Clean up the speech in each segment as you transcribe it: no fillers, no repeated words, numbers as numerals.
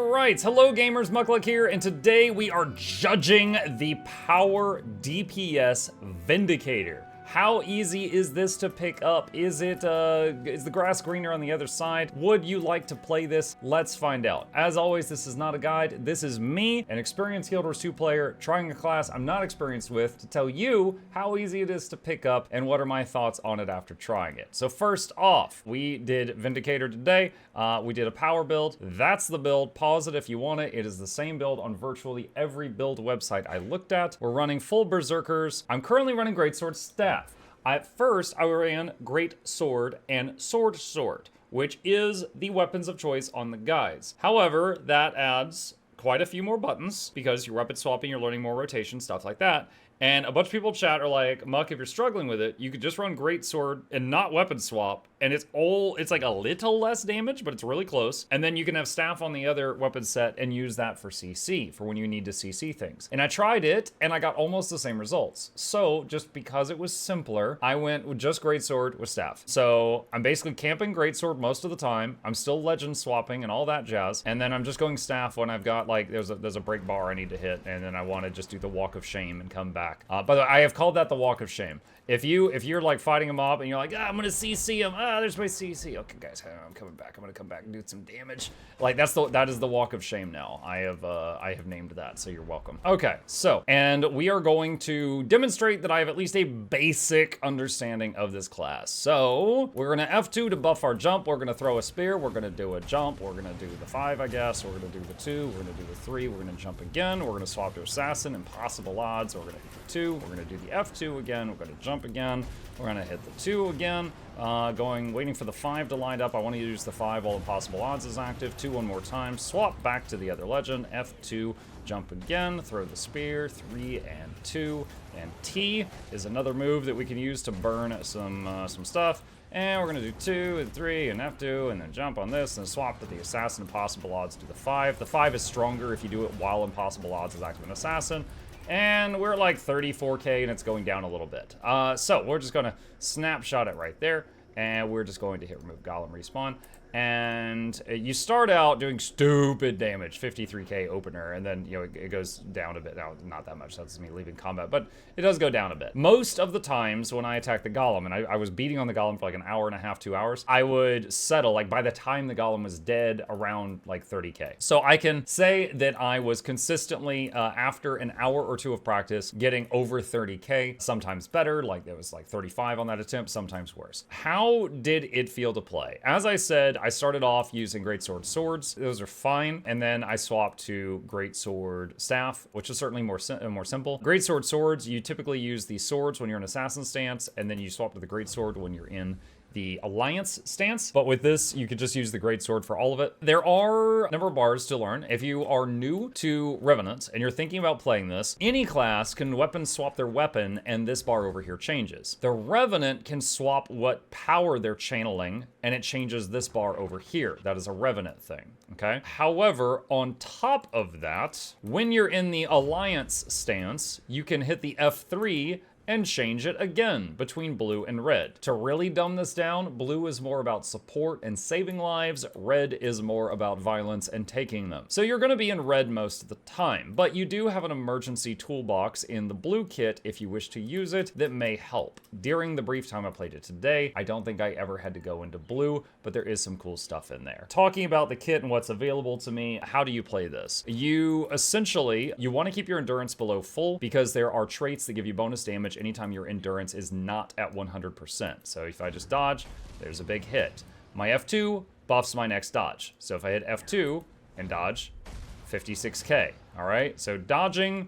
Alright, hello gamers, Muckluck here, and today we are judging the Power DPS Vindicator. How easy is this to pick up? Is the grass greener on the other side? Would you like to play this? Let's find out. As always, this is not a guide. This is me, an experienced Guild Wars 2 player, trying a class I'm not experienced with to tell you how easy it is to pick up and what are my thoughts on it after trying it. So first off, we did Vindicator today. We did a power build. That's the build. Pause it if you want it. It is the same build on virtually every build website I looked at. We're running full Berserkers. I'm currently running Greatsword Staff. At first, I ran Great Sword and Sword, which is the weapons of choice on the guides. However, that adds quite a few more buttons because you're weapon swapping, you're learning more rotation, stuff like that. And a bunch of people in chat are like, Muck, if you're struggling with it, you could just run Great Sword and not weapon swap. And it's like a little less damage, but it's really close. And then you can have Staff on the other weapon set and use that for CC, for when you need to CC things. And I tried it, and I got almost the same results. So, just because it was simpler, I went with just Great Sword with Staff. So, I'm basically camping Great Sword most of the time. I'm still legend swapping and all that jazz. And then I'm just going Staff when I've got, like, there's a break bar I need to hit, and then I want to just do the Walk of Shame and come back. By the way, I have called that the Walk of Shame. If you're like fighting a mob and you're like, I'm gonna CC him. There's my CC. Okay, guys, I'm coming back. I'm gonna come back and do some damage. Like that is the Walk of Shame now. I have named that, so you're welcome. Okay, so and we are going to demonstrate that I have at least a basic understanding of this class. So we're gonna F2 to buff our jump. We're gonna throw a spear. We're gonna do a jump. We're gonna do the 5, I guess. We're gonna do the 2. We're gonna do the 3. We're gonna jump again. We're gonna swap to assassin. Impossible odds. We're gonna hit the 2. We're gonna do the F2 again. We're gonna jump again. We're gonna hit the 2 again. Waiting for the 5 to line up. I want to use the 5 while impossible odds is active. 2 one more time. Swap back to the other legend. F2, jump again. Throw the spear. 3 and 2. And T is another move that we can use to burn some stuff. And we're gonna do 2 and 3 and F2 and then jump on this and swap to the assassin. Impossible odds to the 5. The 5 is stronger if you do it while impossible odds is active in assassin. And we're at like 34k and it's going down a little bit. So we're just gonna snapshot it right there. And we're just going to hit remove golem respawn. And you start out doing stupid damage, 53k opener, and then, you know, it goes down a bit. Now, not that much, that's me leaving combat, but it does go down a bit. Most of the times when I attack the golem, and I was beating on the golem for like an hour and a half, 2 hours, I would settle, like by the time the golem was dead, around like 30k. So I can say that I was consistently, after an hour or 2 of practice, getting over 30k, sometimes better, like there was like 35 on that attempt, sometimes worse. How did it feel to play? As I said, I started off using Greatsword Swords. Those are fine. And then I swapped to Greatsword Staff, which is certainly more simple. Greatsword Swords, you typically use the swords when you're in assassin stance, and then you swap to the Greatsword when you're in the alliance stance. But with this, you could just use the Greatsword for all of it. There are a number of bars to learn. If you are new to Revenant and you're thinking about playing this, any class can weapon swap their weapon and this bar over here changes. The Revenant can swap what power they're channeling and it changes this bar over here. That is a Revenant thing, okay? However, on top of that, when you're in the alliance stance, you can hit the F3 and change it again between blue and red. To really dumb this down, blue is more about support and saving lives, red is more about violence and taking them. So you're gonna be in red most of the time, but you do have an emergency toolbox in the blue kit if you wish to use it that may help. During the brief time I played it today, I don't think I ever had to go into blue, but there is some cool stuff in there. Talking about the kit and what's available to me, how do you play this? You wanna keep your endurance below full because there are traits that give you bonus damage anytime your endurance is not at 100%. So if I just dodge, there's a big hit. My F2 buffs my next dodge. So if I hit F2 and dodge, 56k, all right? So dodging,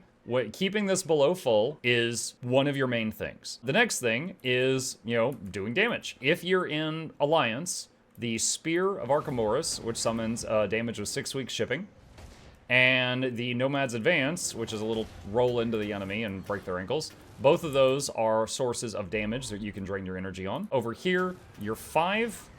keeping this below full is one of your main things. The next thing is, you know, doing damage. If you're in Alliance, the Spear of Archimedes, which summons damage with 6 weeks shipping, and the Nomad's Advance, which is a little roll into the enemy and break their ankles. Both of those are sources of damage that you can drain your energy on. Over here, your 5,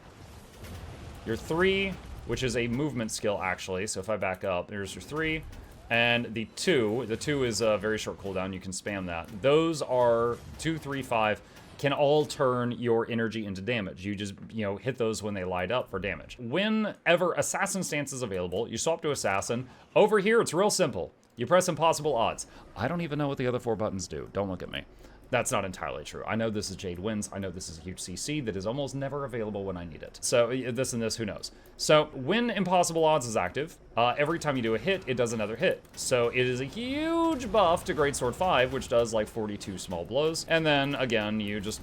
your 3, which is a movement skill actually. So if I back up, there's your 3, and the 2. The 2 is a very short cooldown. You can spam that. Those are 2, 3, 5. can all turn your energy into damage. You just, hit those when they light up for damage. Whenever Assassin Stance is available, you swap to Assassin. Over here, it's real simple. You press Impossible Odds. I don't even know what the other 4 buttons do. Don't look at me. That's not entirely true. I know this is Jade Wins. I know this is a huge CC that is almost never available when I need it. So this and this, who knows? So when Impossible Odds is active, every time you do a hit, it does another hit. So it is a huge buff to Greatsword 5, which does like 42 small blows. And then again, you just,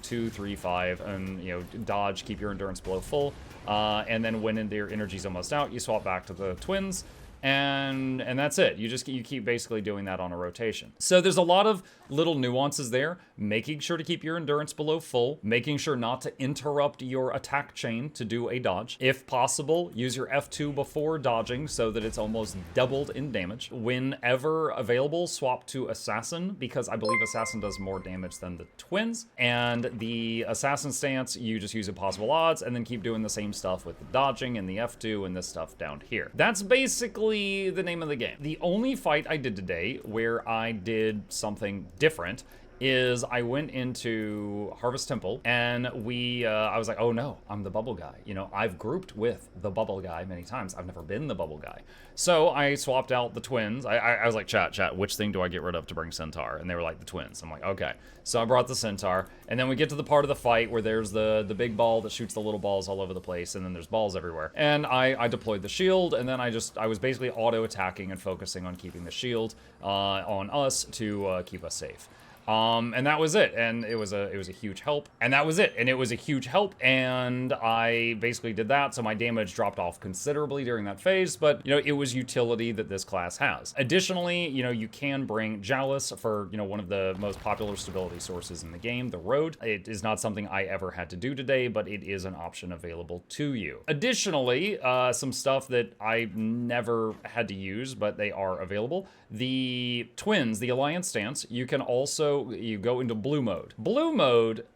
2, 3, 5, and dodge, keep your endurance below full. And then when your energy's almost out, you swap back to the twins. And that's it. You keep basically doing that on a rotation. So there's a lot of little nuances there, making sure to keep your endurance below full, making sure not to interrupt your attack chain to do a dodge. If possible, use your F2 before dodging so that it's almost doubled in damage. Whenever available, swap to Assassin, because I believe Assassin does more damage than the twins. And the Assassin stance, you just use Impossible Odds and then keep doing the same stuff with the dodging and the F2 and this stuff down here. That's basically the name of the game. The only fight I did today where I did something different is I went into Harvest Temple and I was like, oh no, I'm the bubble guy. I've grouped with the bubble guy many times. I've never been the bubble guy. So I swapped out the twins. I was like, chat, which thing do I get rid of to bring Centaur? And they were like, the twins. I'm like, okay. So I brought the Centaur, and then we get to the part of the fight where there's the big ball that shoots the little balls all over the place, and then there's balls everywhere. And I deployed the shield, and then I was basically auto-attacking and focusing on keeping the shield on us to keep us safe. And that was it, and it was a huge help, and that was it, and it was a huge help, and I basically did that, so my damage dropped off considerably during that phase, but, it was utility that this class has. Additionally, you can bring Jowlis for, one of the most popular stability sources in the game, the Road. It is not something I ever had to do today, but it is an option available to you. Additionally, some stuff that I never had to use, but they are available. The twins, the Alliance stance, you can also, you go into blue mode. Blue mode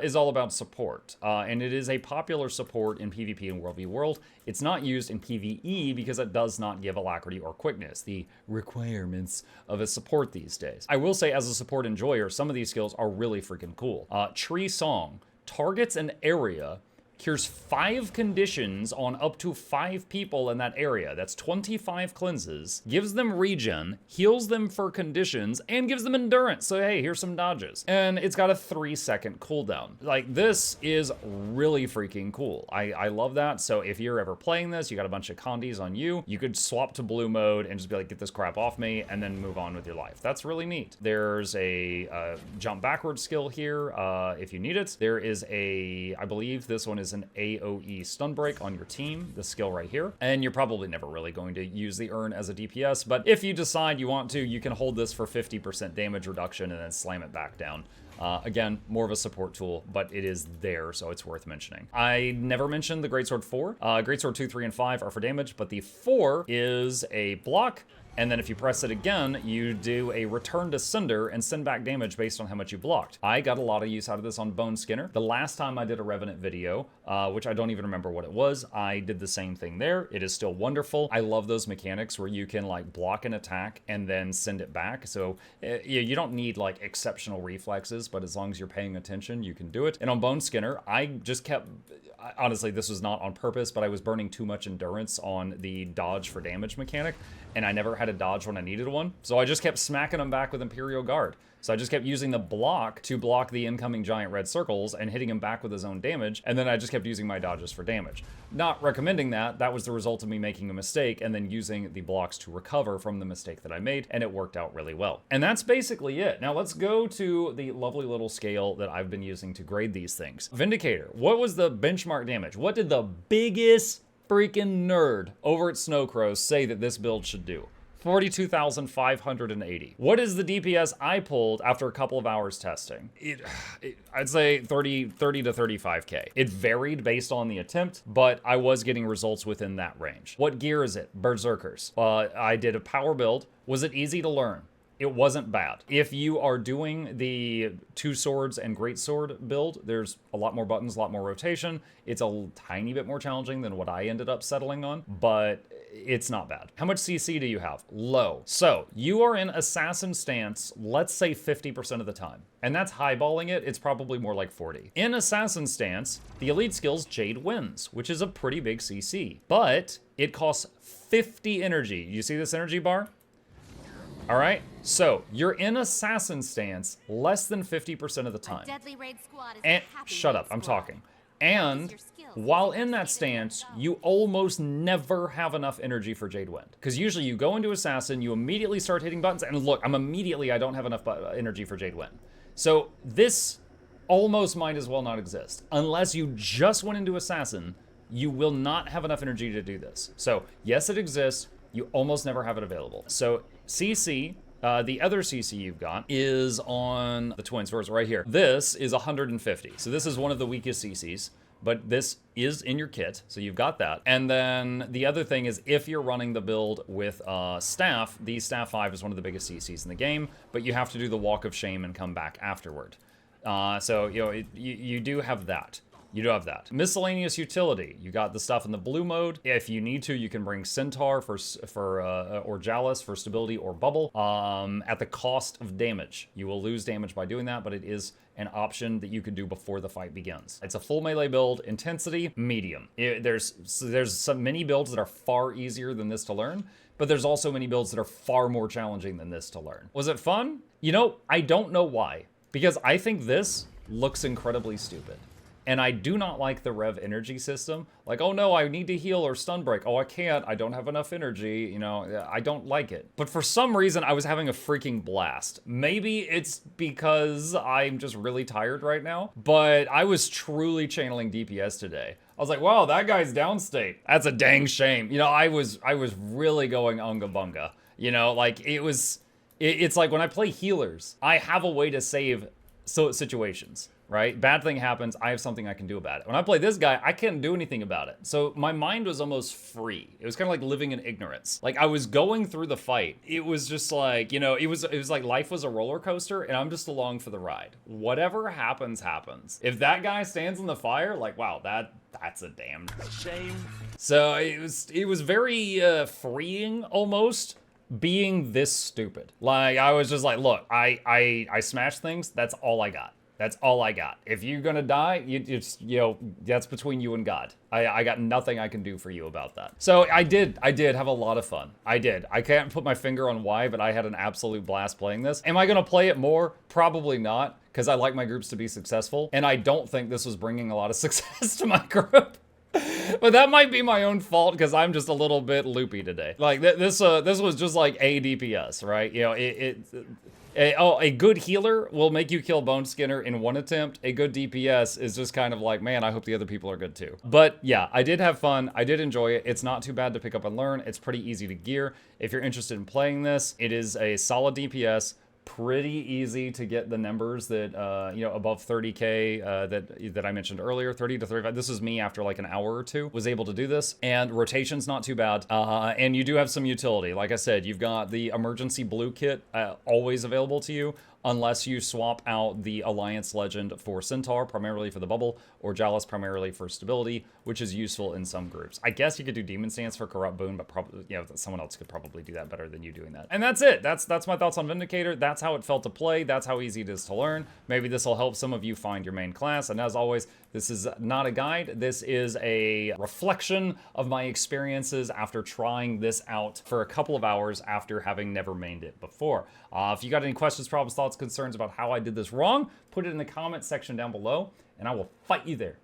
is all about support, and it is a popular support in PvP and World v World. It's not used in PvE because it does not give alacrity or quickness, the requirements of a support these days. I will say, as a support enjoyer, some of these skills are really freaking cool. Tree Song targets an area, cures 5 conditions on up to 5 people in that area. That's 25 cleanses, gives them regen, heals them for conditions, and gives them endurance. So hey, here's some dodges. And it's got a 3-second cooldown. Like, this is really freaking cool. I love that. So if you're ever playing this, you got a bunch of condies on you, you could swap to blue mode and just be like, get this crap off me, and then move on with your life. That's really neat. There's a jump backwards skill here if you need it. There is I believe this one is an AoE stun break on your team, the skill right here. And you're probably never really going to use the urn as a DPS, but if you decide you want to, you can hold this for 50% damage reduction and then slam it back down. Again, more of a support tool, but it is there, so it's worth mentioning. I never mentioned the Greatsword 4. Greatsword 2, 3, and 5 are for damage, but the 4 is a block. And then if you press it again, you do a return to sender and send back damage based on how much you blocked. I got a lot of use out of this on Bone Skinner. The last time I did a Revenant video, which I don't even remember what it was, I did the same thing there. It is still wonderful. I love those mechanics where you can like block an attack and then send it back. So you don't need like exceptional reflexes, but as long as you're paying attention, you can do it. And on Bone Skinner, I just kept, honestly, this was not on purpose, but I was burning too much endurance on the dodge for damage mechanic, and I never had a dodge when I needed one. So I just kept smacking them back with Imperial Guard. So I just kept using the block to block the incoming giant red circles and hitting him back with his own damage, and then I just kept using my dodges for damage. Not recommending that. That was the result of me making a mistake and then using the blocks to recover from the mistake that I made, and it worked out really well. And that's basically it. Now let's go to the lovely little scale that I've been using to grade these things. Vindicator, what was the benchmark damage? What did the biggest freaking nerd over at Snowcrow say that this build should do? 42,580. What is the DPS I pulled after a couple of hours testing? I'd say 30 to 35k. It varied based on the attempt, but I was getting results within that range. What gear is it? Berserkers. I did a power build. Was it easy to learn? It wasn't bad. If you are doing the 2 swords and great sword build, there's a lot more buttons, a lot more rotation. It's a tiny bit more challenging than what I ended up settling on, but it's not bad. How much CC do you have? Low. So you are in assassin stance, let's say 50% of the time. And that's highballing it, it's probably more like 40. In assassin stance, the elite skill's Jade Winds, which is a pretty big CC, but it costs 50 energy. You see this energy bar? All right, so you're in assassin stance less than 50% of the time. And shut up, I'm talking. And while in that stance, you almost never have enough energy for Jade Wind. Because usually you go into Assassin, you immediately start hitting buttons, and look, I don't have enough energy for Jade Wind. So this almost might as well not exist. Unless you just went into Assassin, you will not have enough energy to do this. So yes, it exists, you almost never have it available. So CC, the other CC you've got is on the Twin Swords right here. This is 150. So this is one of the weakest CCs, but this is in your kit. So you've got that. And then the other thing is if you're running the build with Staff, the Staff 5 is one of the biggest CCs in the game, but you have to do the Walk of Shame and come back afterward. So, you know, you do have that. You do have that. Miscellaneous utility. You got the stuff in the blue mode. If you need to, you can bring Centaur or Jalis for stability or bubble at the cost of damage. You will lose damage by doing that, but it is an option that you could do before the fight begins. It's a full melee build, intensity, medium. There's some many builds that are far easier than this to learn, but there's also many builds that are far more challenging than this to learn. Was it fun? You know, I don't know why, because I think this looks incredibly stupid. And I do not like the Rev energy system. Like, oh no, I need to heal or stun break. Oh, I can't, I don't have enough energy. You know, I don't like it. But for some reason, I was having a freaking blast. Maybe it's because I'm just really tired right now, but I was truly channeling DPS today. I was like, wow, that guy's downstate. That's a dang shame. You know, I was really going unga bunga. You know, like it's like when I play healers, I have a way to save situations. Right? Bad thing happens, I have something I can do about it. When I play this guy, I can't do anything about it. So my mind was almost free. It was kind of like living in ignorance. Like I was going through the fight. It was just like, you know, it was like life was a roller coaster and I'm just along for the ride. Whatever happens, happens. If that guy stands in the fire, like, wow, that's a damn shame. So it was very freeing almost. Being this stupid. Like I was just like, look, I smash things, that's all I got. That's all I got. If you're gonna die, you know, that's between you and God. I got nothing I can do for you about that. So I did have a lot of fun. I did. I can't put my finger on why, but I had an absolute blast playing this. Am I gonna play it more? Probably not, because I like my groups to be successful, and I don't think this was bringing a lot of success to my group. But that might be my own fault because I'm just a little bit loopy today. Like this was just like a DPS, right? You know, a good healer will make you kill Bone Skinner in one attempt. A good DPS is just kind of like, man, I hope the other people are good too. But yeah, I did have fun. I did enjoy it. It's not too bad to pick up and learn. It's pretty easy to gear. If you're interested in playing this, it is a solid DPS. Pretty easy to get the numbers that, you know, above 30K that I mentioned earlier, 30 to 35. This is me after like an hour or two, was able to do this. And rotation's not too bad. And you do have some utility. Like I said, you've got the emergency blue kit always available to you, unless you swap out the Alliance Legend for Centaur, primarily for the bubble, or Jalis primarily for stability, which is useful in some groups. I guess you could do Demon Stance for Corrupt Boon, but probably, you know, someone else could probably do that better than you doing that. And that's it. That's my thoughts on Vindicator. That's how it felt to play. That's how easy it is to learn. Maybe this will help some of you find your main class. And as always, this is not a guide. This is a reflection of my experiences after trying this out for a couple of hours after having never mained it before. If you got any questions, problems, thoughts, concerns about how I did this wrong, put it in the comment section down below, and I will fight you there.